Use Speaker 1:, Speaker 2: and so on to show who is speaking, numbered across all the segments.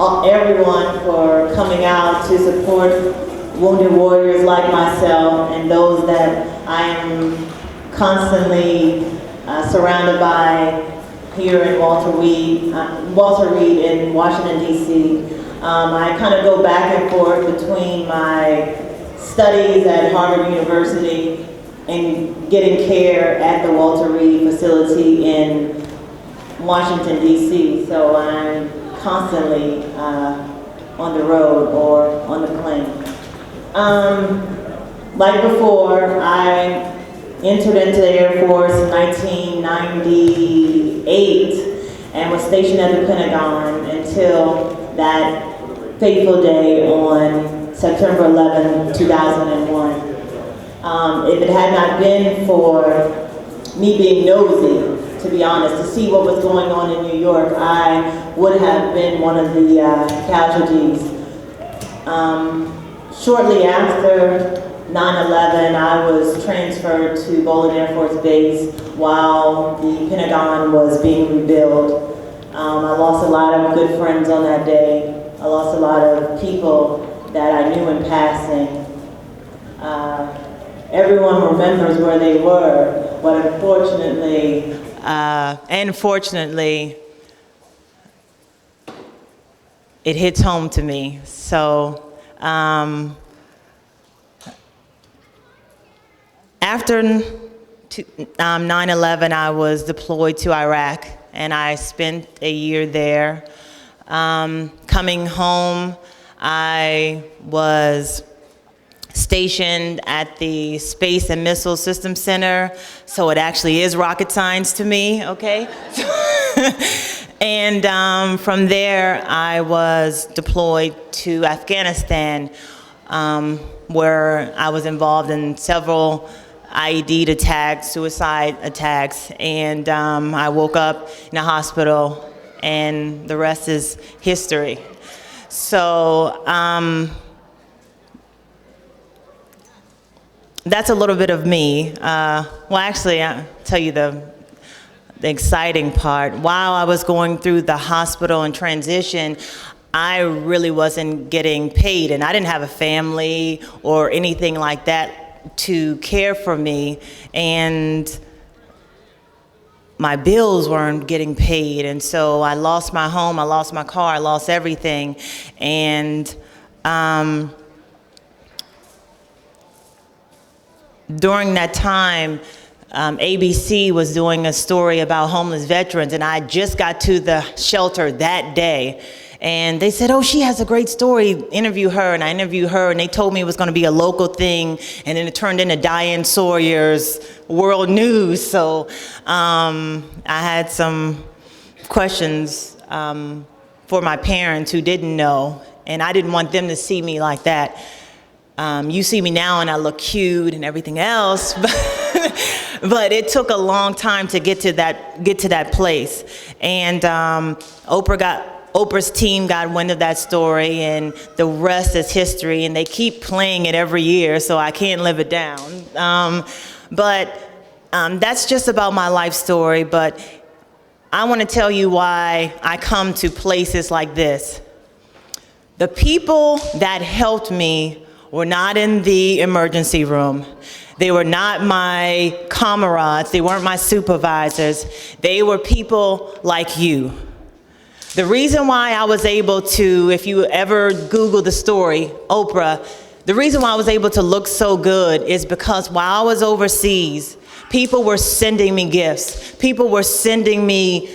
Speaker 1: everyone for coming out to support wounded warriors like myself and those that I am constantly surrounded by here in Walter Reed in Washington, D.C. I kind of go back and forth between my studies at Harvard University and getting care at the Walter Reed facility in Washington, D.C. So I'm constantly on the road or on the plane. Like before, I entered into the Air Force in 1998 and was stationed at the Pentagon until that fateful day on September 11, 2001. If it had not been for me being nosy, to be honest, to see what was going on in New York, I would have been one of the casualties. Shortly after 9/11, I was transferred to Bolin Air Force Base while the Pentagon was being rebuilt. I lost a lot of good friends on that day. I lost a lot of people that I knew in passing. Everyone remembers where they were, but unfortunately, it hits home to me. So after 9/11, I was deployed to Iraq, and I spent a year there. Coming home, I was stationed at the Space and Missile Systems Center, so it actually is rocket science to me, okay? And from there, I was deployed to Afghanistan, where I was involved in several IED attacks, suicide attacks, and I woke up in a hospital, and the rest is history. So that's a little bit of me. Well, actually, I'll tell you the exciting part. While I was going through the hospital and transition, I really wasn't getting paid, and I didn't have a family or anything like that to care for me, and my bills weren't getting paid, and so I lost my home, I lost my car, I lost everything, and during that time, ABC was doing a story about homeless veterans, and I just got to the shelter that day. And they said, oh, she has a great story, interview her. And I interviewed her, and they told me it was going to be a local thing. And then it turned into Diane Sawyer's World News. So I had some questions for my parents who didn't know. And I didn't want them to see me like that. You see me now, and I look cute and everything else. But it took a long time to get to that place. And Oprah's team got wind of that story, and the rest is history, and they keep playing it every year, so I can't live it down. But that's just about my life story, but I want to tell you why I come to places like this. The people that helped me were not in the emergency room. They were not my comrades. They weren't my supervisors. They were people like you. The reason why I was able to, if you ever Google the story, Oprah, the reason why I was able to look so good is because while I was overseas, people were sending me gifts. People were sending me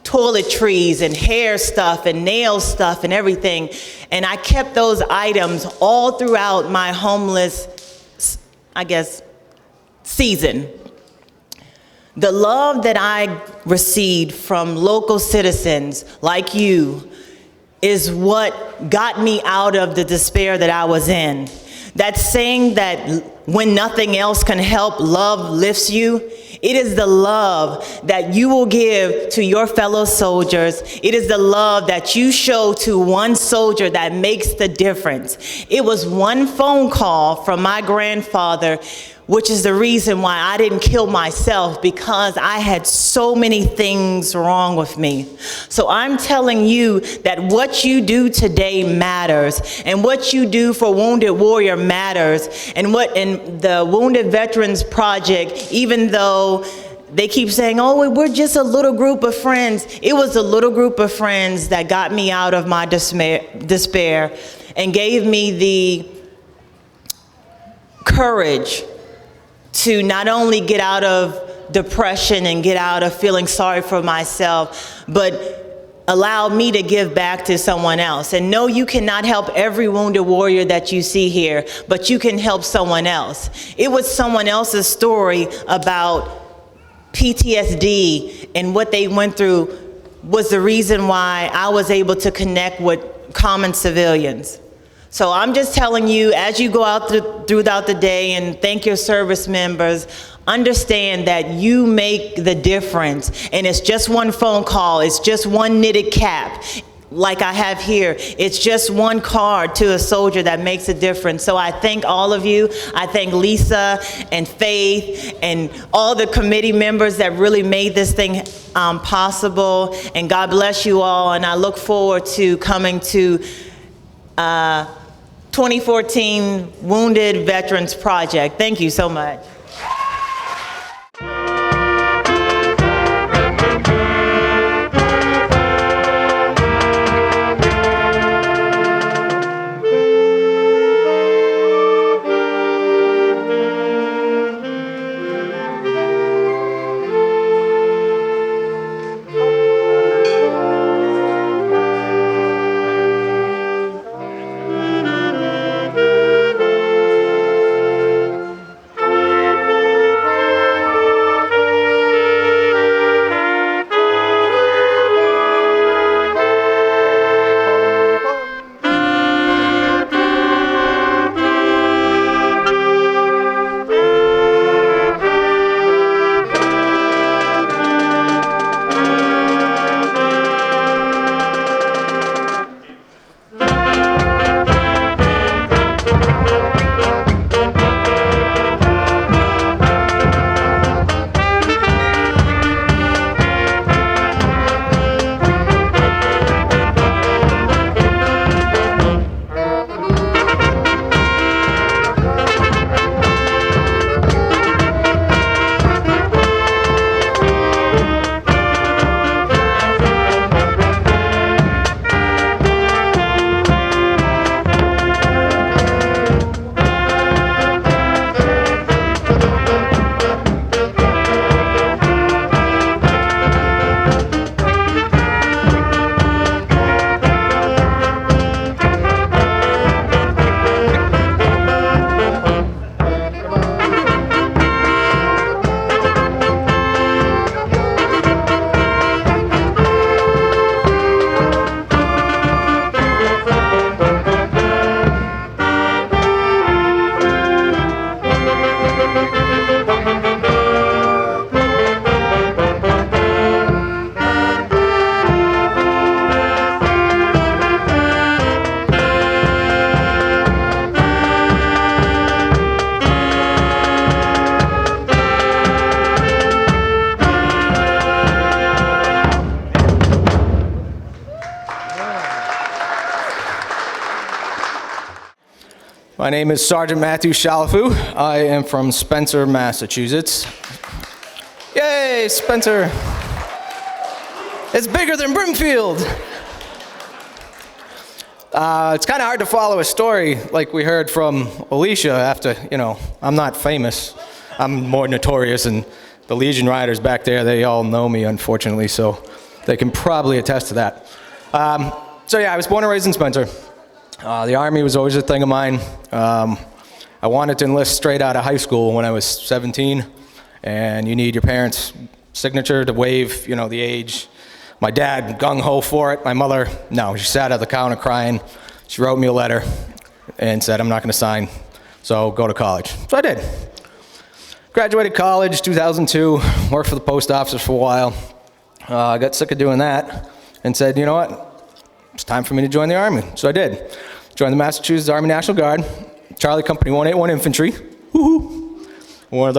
Speaker 1: toiletries and hair stuff and nail stuff and everything. And I kept those items all throughout my homeless, I guess, season. The love that I received from local citizens like you is what got me out of the despair that I was in. That saying that when nothing else can help, love lifts you. It is the love that you will give to your fellow soldiers. It is the love that you show to one soldier that makes the difference. It was one phone call from my grandfather which is the reason why I didn't kill myself, because I had so many things wrong with me. So I'm telling you that what you do today matters, and what you do for Wounded Warrior matters, and the Wounded Veterans Project, even though they keep saying, oh, we're just a little group of friends. It was a little group of friends that got me out of my despair and gave me the courage to not only get out of depression and get out of feeling sorry for myself, but allow me to give back to someone else. And no, you cannot help every wounded warrior that you see here, but you can help someone else. It was someone else's story about PTSD and what they went through was the reason why I was able to connect with common civilians. So I'm just telling you, as you go out throughout the day and thank your service members, understand that you make the difference. And it's just one phone call. It's just one knitted cap. Like I have here, it's just one card to a soldier that makes a difference. So I thank all of you. I thank Lisa and Faith and all the committee members that really made this thing possible. And God bless you all. And I look forward to coming to 2014 Wounded Veterans Project. Thank you so much.
Speaker 2: My name is Sergeant Matthew Chalifoux. I am from Spencer, Massachusetts. Yay, Spencer. It's bigger than Brimfield. It's kind of hard to follow a story like we heard from Alicia after, I'm not famous. I'm more notorious, and the Legion Riders back there, they all know me, unfortunately, so they can probably attest to that. I was born and raised in Spencer. The Army was always a thing of mine. I wanted to enlist straight out of high school when I was 17, and you need your parents' signature to waive, the age. My dad, gung-ho for it. My mother, no, she sat at the counter crying. She wrote me a letter and said, I'm not gonna sign, so go to college. So I did. Graduated college, 2002, worked for the post office for a while. I got sick of doing that and said, you know what? It's time for me to join the Army. So I did. Joined the Massachusetts Army National Guard, Charlie Company 181 Infantry. Woohoo! one of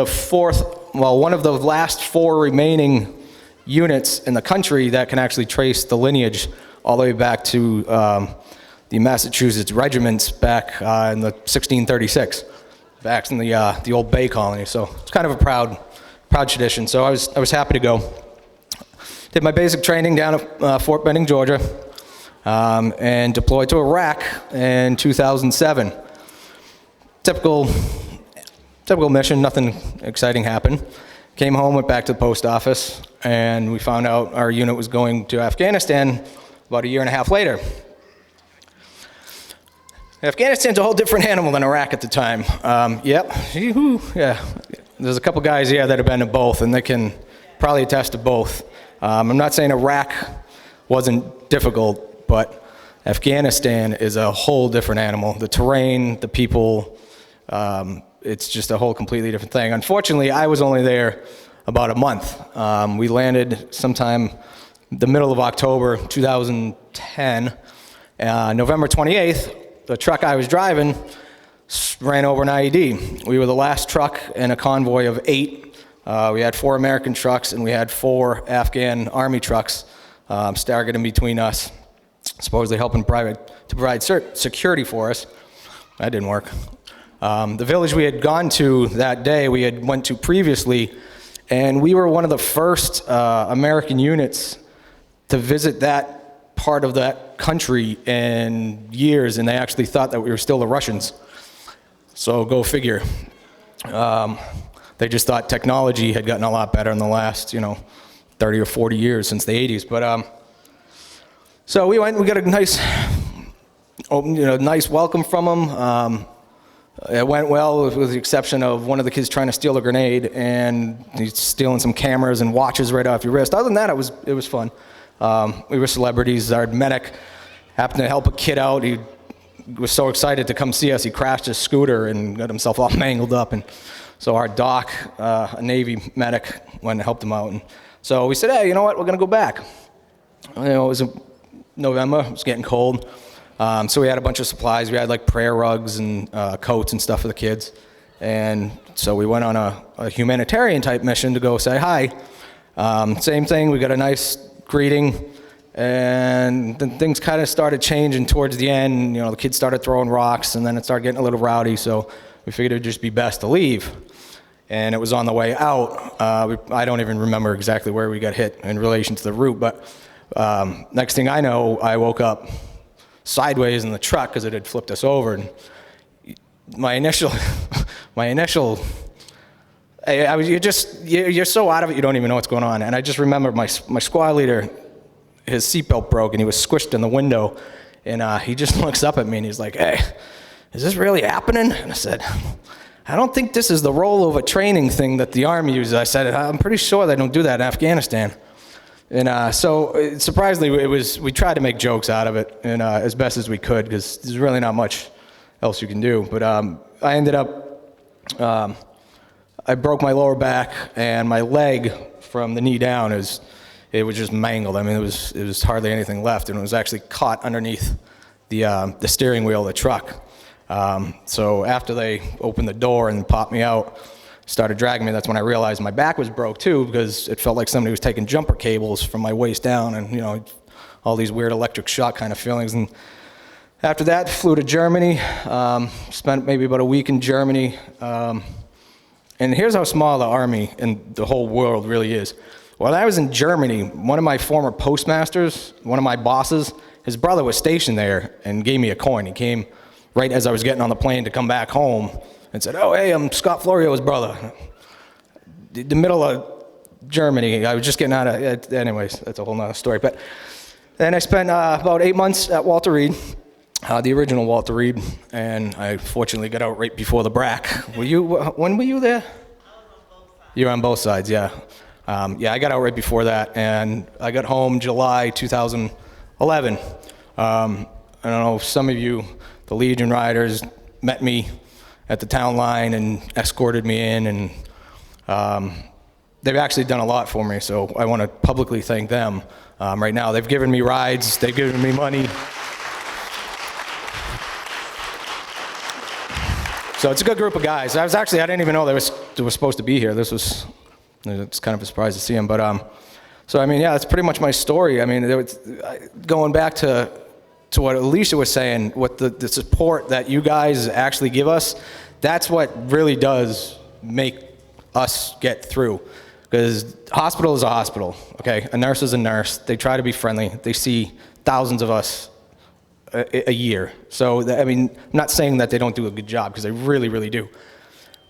Speaker 2: the last 4 remaining units in the country that can actually trace the lineage all the way back to the Massachusetts regiments back in the 1636, back in the old Bay Colony. So it's kind of a proud tradition. So I was happy to go. Did my basic training down at Fort Benning, Georgia, and deployed to Iraq in 2007. Typical mission, nothing exciting happened. Came home, went back to the post office, and we found out our unit was going to Afghanistan about a year and a half later. Afghanistan's a whole different animal than Iraq at the time. Yeah. There's a couple guys here that have been to both, and they can probably attest to both. I'm not saying Iraq wasn't difficult, but Afghanistan is a whole different animal. The terrain, the people, it's just a whole completely different thing. Unfortunately, I was only there about a month. We landed sometime the middle of October 2010. November 28th, the truck I was driving ran over an IED. We were the last truck in a convoy of 8. We had 4 American trucks and we had 4 Afghan army trucks staggered in between us, supposedly helping to provide security for us. That didn't work. The village we had gone to that day, we had went to previously, and we were one of the first American units to visit that part of that country in years, and they actually thought that we were still the Russians. So go figure. They just thought technology had gotten a lot better in the last, 30 or 40 years since the 80s. But so we went. We got a nice welcome from them. It went well, with the exception of one of the kids trying to steal a grenade, and he's stealing some cameras and watches right off your wrist. Other than that, it was fun. We were celebrities. Our medic happened to help a kid out. He was so excited to come see us, he crashed his scooter and got himself all mangled up. And so our doc, a Navy medic, went and helped him out. And so we said, hey, you know what? We're going to go back. It was November. It was getting cold. So we had a bunch of supplies. We had like prayer rugs and coats and stuff for the kids. And so we went on a humanitarian type mission to go say hi. Same thing. We got a nice greeting. And then things kind of started changing towards the end. The kids started throwing rocks, and then it started getting a little rowdy. So we figured it would just be best to leave. And it was on the way out. I don't even remember exactly where we got hit in relation to the route. But next thing I know, I woke up sideways in the truck because it had flipped us over. And my initial, you're so out of it, you don't even know what's going on. And I just remember my squad leader, his seatbelt broke and he was squished in the window, and he just looks up at me and he's like, hey, is this really happening? And I said, I don't think this is the rollover training thing that the Army uses. I said, I'm pretty sure they don't do that in Afghanistan. And so surprisingly, we tried to make jokes out of it, and as best as we could, because there's really not much else you can do. But I ended up, I broke my lower back, and my leg from the knee down it was just mangled. I mean, it was hardly anything left, and it was actually caught underneath the steering wheel of the truck. So after they opened the door and popped me out, started dragging me, that's when I realized my back was broke too, because it felt like somebody was taking jumper cables from my waist down, and all these weird electric shock kind of feelings. And after that, flew to Germany, spent maybe about a week in Germany. And here's how small the Army and the whole world really is. When I was in Germany, one of my former postmasters, one of my bosses, his brother was stationed there and gave me a coin. He came right as I was getting on the plane to come back home and said, oh, hey, I'm Scott Florio's brother. The middle of Germany, I was just getting out of it. Anyways, that's a whole nother story. But then I spent about 8 months at Walter Reed, the original Walter Reed, and I fortunately got out right before the BRAC. When were you there? I was on both sides. You were on both sides, yeah. I got out right before that, and I got home July 2011. I don't know if some of you, the Legion Riders, met me at the town line and escorted me in, and they've actually done a lot for me, so I want to publicly thank them. Right now, they've given me rides, they've given me money. So it's a good group of guys. I didn't even know they were supposed to be here. It's kind of a surprise to see them. But so I mean, yeah, that's pretty much my story. I mean, going back to what Alicia was saying, what the support that you guys actually give us, that's what really does make us get through. Because hospital is a hospital, okay? A nurse is a nurse. They try to be friendly. They see thousands of us a year. So, I mean, I'm not saying that they don't do a good job, because they really, really do.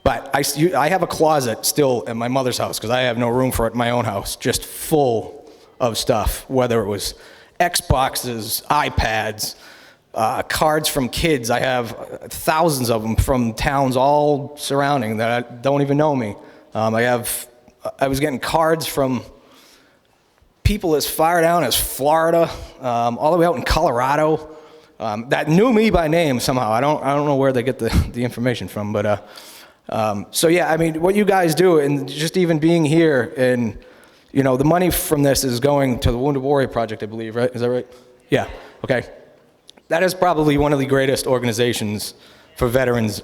Speaker 2: But I have a closet still at my mother's house, because I have no room for it in my own house, just full of stuff, whether it was Xboxes, iPads, cards from kids. I have thousands of them from towns all surrounding that don't even know me. I was getting cards from people as far down as Florida, all the way out in Colorado, that knew me by name somehow. I don't know where they get the information from, but so yeah, I mean, what you guys do, and just even being here, and you know, the money from this is going to the Wounded Warrior Project, I believe, right? Is that right? Yeah. Okay. That is probably one of the greatest organizations for veterans,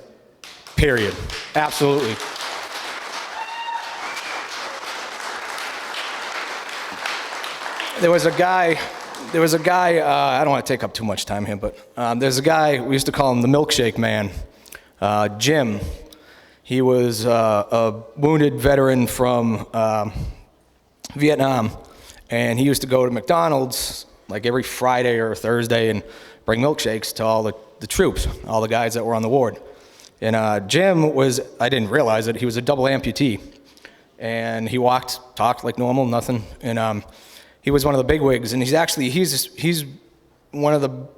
Speaker 2: period. Absolutely. There was a guy, I don't want to take up too much time here, but there's a guy, we used to call him the Milkshake Man, Jim. He was a wounded veteran from Vietnam, and he used to go to McDonald's like every Friday or Thursday and bring milkshakes to all the troops, all the guys that were on the ward. And Jim was, I didn't realize it, he was a double amputee. And he talked like normal, nothing. And he was one of the bigwigs, and he's one of the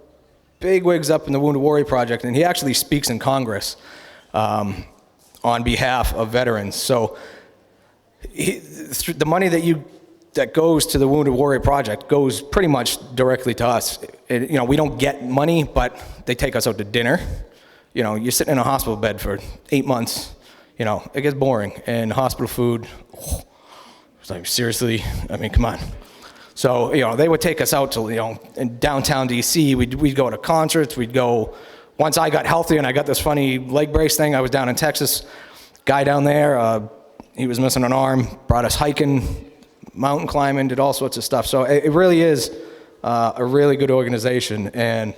Speaker 2: bigwigs up in the Wounded Warrior Project, and he actually speaks in Congress on behalf of veterans. So the money that goes to the Wounded Warrior Project goes pretty much directly to us. You know, we don't get money, but they take us out to dinner. You know, you're sitting in a hospital bed for 8 months. You know, it gets boring. And hospital food, it's like, seriously? I mean, come on. So, you know, they would take us out to, you know, in downtown DC. We'd go to concerts. We'd go, once I got healthy and I got this funny leg brace thing, I was down in Texas. Guy down there, he was missing an arm, brought us hiking, mountain climbing, did all sorts of stuff. So it really is a really good organization, and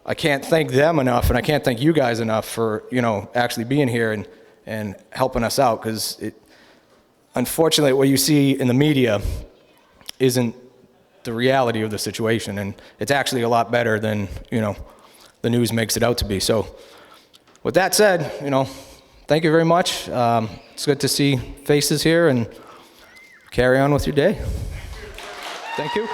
Speaker 2: I can't thank them enough, and I can't thank you guys enough for, you know, actually being here and helping us out, because unfortunately what you see in the media isn't the reality of the situation, and it's actually a lot better than, you know, the news makes it out to be. So with that said, you know, thank you very much. It's good to see faces here, and carry on with your day. Thank you.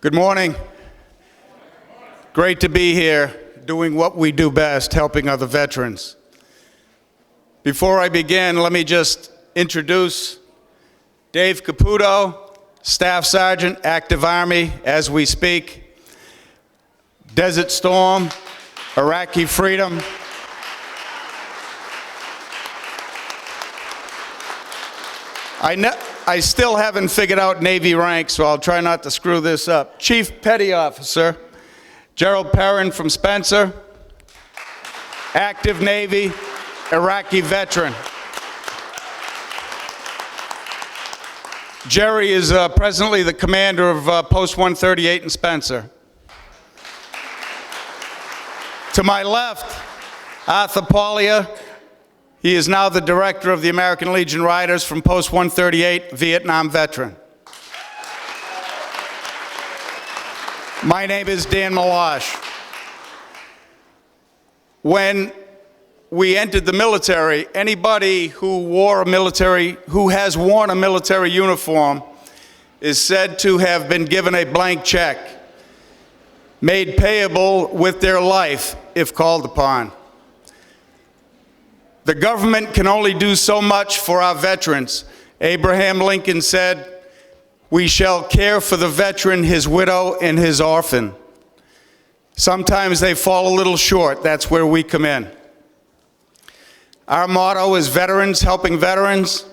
Speaker 3: Good morning. Great to be here doing what we do best, helping other veterans. Before I begin, let me just introduce Dave Caputo, Staff Sergeant, Active Army, as we speak. Desert Storm, Iraqi Freedom. I still haven't figured out Navy rank, so I'll try not to screw this up. Chief Petty Officer, Gerald Perrin from Spencer, active Navy, Iraqi veteran. Jerry is presently the commander of Post 138 in Spencer. To my left, Arthur Paulia. He is now the director of the American Legion Riders from Post 138, Vietnam veteran. My name is Dan Malash. When we entered the military, anybody who has worn a military uniform is said to have been given a blank check, made payable with their life if called upon. The government can only do so much for our veterans. Abraham Lincoln said, "We shall care for the veteran, his widow, and his orphan." Sometimes they fall a little short. That's where we come in. Our motto is veterans helping veterans.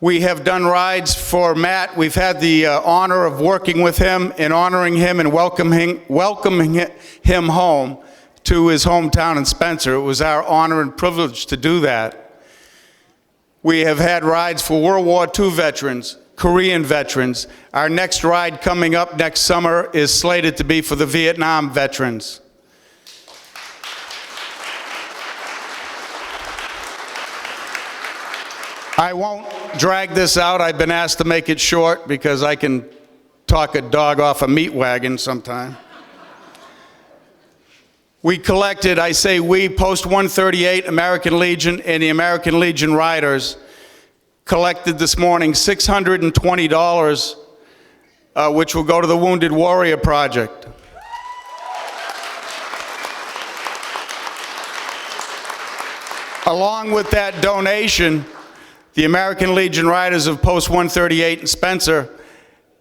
Speaker 3: We have done rides for Matt. We've had the honor of working with him and honoring him and welcoming him home to his hometown in Spencer. It was our honor and privilege to do that. We have had rides for World War II veterans, Korean veterans. Our next ride coming up next summer is slated to be for the Vietnam veterans. I won't drag this out. I've been asked to make it short because I can talk a dog off a meat wagon sometime. We collected, I say we, Post 138, American Legion, and the American Legion Riders collected this morning $620, which will go to the Wounded Warrior Project. Along with that donation, the American Legion Riders of Post 138 in Spencer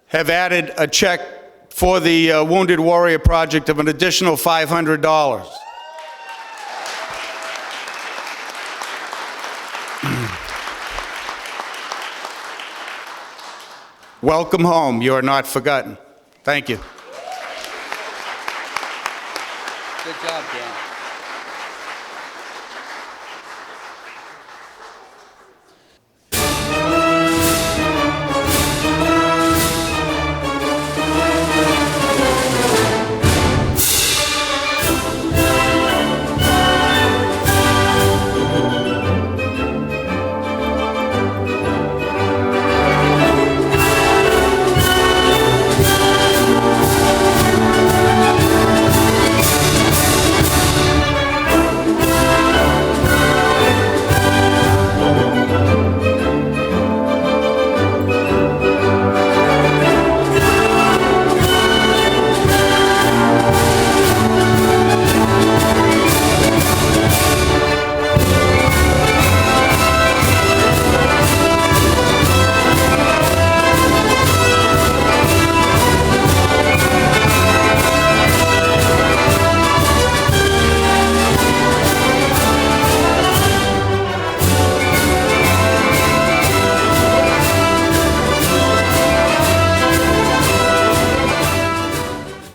Speaker 3: have added a check for the Wounded Warrior Project of an additional $500. Welcome home. You are not forgotten. Thank you.
Speaker 4: Good job, Dan.